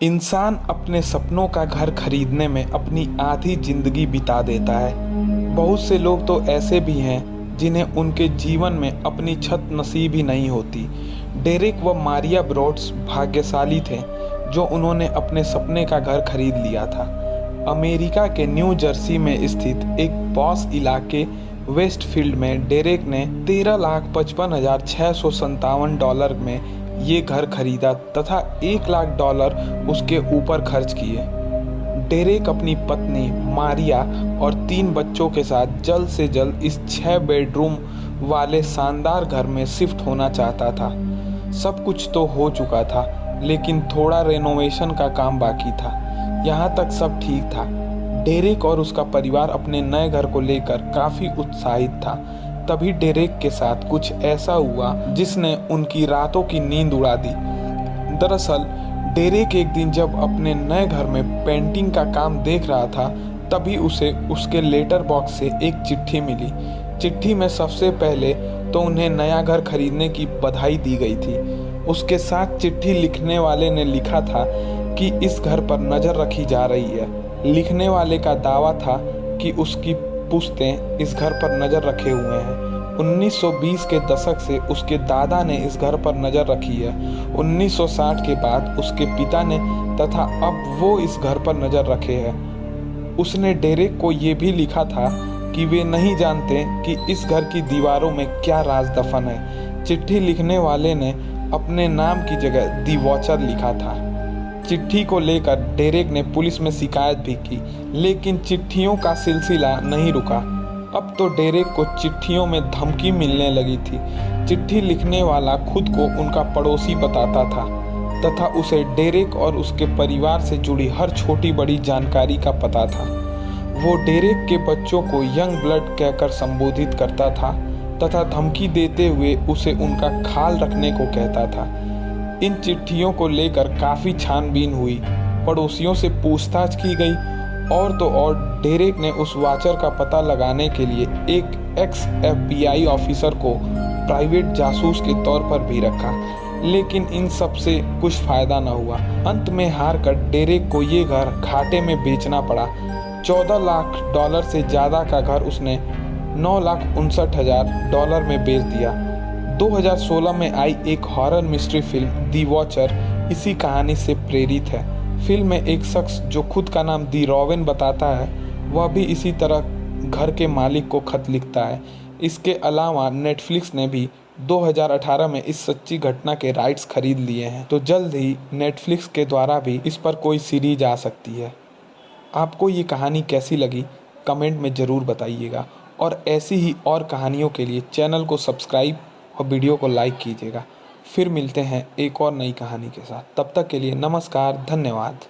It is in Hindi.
इंसान अपने सपनों का घर खरीदने में अपनी आधी जिंदगी बिता देता है। बहुत से लोग तो ऐसे भी हैं जिन्हें उनके जीवन में अपनी छत नसीब ही नहीं होती। डेरेक व मारिया ब्रोड्स भाग्यशाली थे जो उन्होंने अपने सपने का घर खरीद लिया था। अमेरिका के न्यू जर्सी में स्थित एक पॉश इलाके वेस्टफील्ड में डेरेक ने $13,55,657 में ये घर खरीदा तथा $1,00,000 उसके ऊपर खर्च किए। डेरेक अपनी पत्नी मारिया और 3 बच्चों के साथ जल्द से जल्द इस 6 बेडरूम वाले शानदार घर में शिफ्ट होना चाहता था। सब कुछ तो हो चुका था, लेकिन थोड़ा रेनोवेशन का काम बाकी था। यहाँ तक सब ठीक था। डेरेक और उसका परिवार अपने नए घर को लेकर काफ़ी उत्साहित था। तभी डेरेक के साथ कुछ ऐसा हुआ जिसने उनकी रातों की नींद उड़ा दी। दरअसल डेरेक एक दिन जब अपने नए घर में पेंटिंग का काम देख रहा था, तभी उसे उसके लेटर बॉक्स से एक चिट्ठी मिली। चिट्ठी में सबसे पहले तो उन्हें नया घर खरीदने की बधाई दी गई थी। उसके साथ चिट्ठी लिखने वाले ने लिखा था कि इस घर पर नज़र रखी जा रही है। लिखने वाले का दावा था कि उसकी पुश्तें इस घर पर नज़र रखे हुए हैं। 1920 के दशक से उसके दादा ने इस घर पर नज़र रखी है। 1960 के बाद उसके पिता ने तथा अब वो इस घर पर नज़र रखे हैं। उसने डेरेक को ये भी लिखा था कि वे नहीं जानते कि इस घर की दीवारों में क्या राज दफन है। चिट्ठी लिखने वाले ने अपने नाम की जगह दी वॉचर लिखा था। चिट्ठी को लेकर डेरेक ने पुलिस में शिकायत भी की, लेकिन चिट्ठियों का सिलसिला नहीं रुका। अब तो डेरेक को चिट्ठियों में धमकी मिलने लगी थी। चिट्ठी लिखने वाला खुद को उनका पड़ोसी बताता था तथा उसे डेरेक और उसके परिवार से जुड़ी हर छोटी बड़ी जानकारी का पता था। वो डेरेक के बच्चों को यंग ब्लड कहकर संबोधित करता था तथा धमकी देते हुए उसे उनका ख्याल रखने को कहता था। इन चिट्ठियों को लेकर काफ़ी छानबीन हुई, पड़ोसियों से पूछताछ की गई और तो और डेरेक ने उस वॉचर का पता लगाने के लिए एक एक्स FBI ऑफिसर को प्राइवेट जासूस के तौर पर भी रखा, लेकिन इन सब से कुछ फ़ायदा न हुआ। अंत में हार कर डेरेक को ये घर घाटे में बेचना पड़ा। $14,00,000 से ज़्यादा का घर उसने $9,59,000 में बेच दिया। 2016 में आई एक हॉरर मिस्ट्री फिल्म दी वॉचर इसी कहानी से प्रेरित है। फिल्म में एक शख्स जो खुद का नाम दी रॉबिन बताता है, वह भी इसी तरह घर के मालिक को खत लिखता है। इसके अलावा नेटफ्लिक्स ने भी 2018 में इस सच्ची घटना के राइट्स खरीद लिए हैं, तो जल्द ही नेटफ्लिक्स के द्वारा भी इस पर कोई सीरीज आ सकती है। आपको ये कहानी कैसी लगी कमेंट में ज़रूर बताइएगा, और ऐसी ही और कहानियों के लिए चैनल को सब्सक्राइब और वीडियो को लाइक कीजिएगा। फिर मिलते हैं एक और नई कहानी के साथ। तब तक के लिए नमस्कार, धन्यवाद।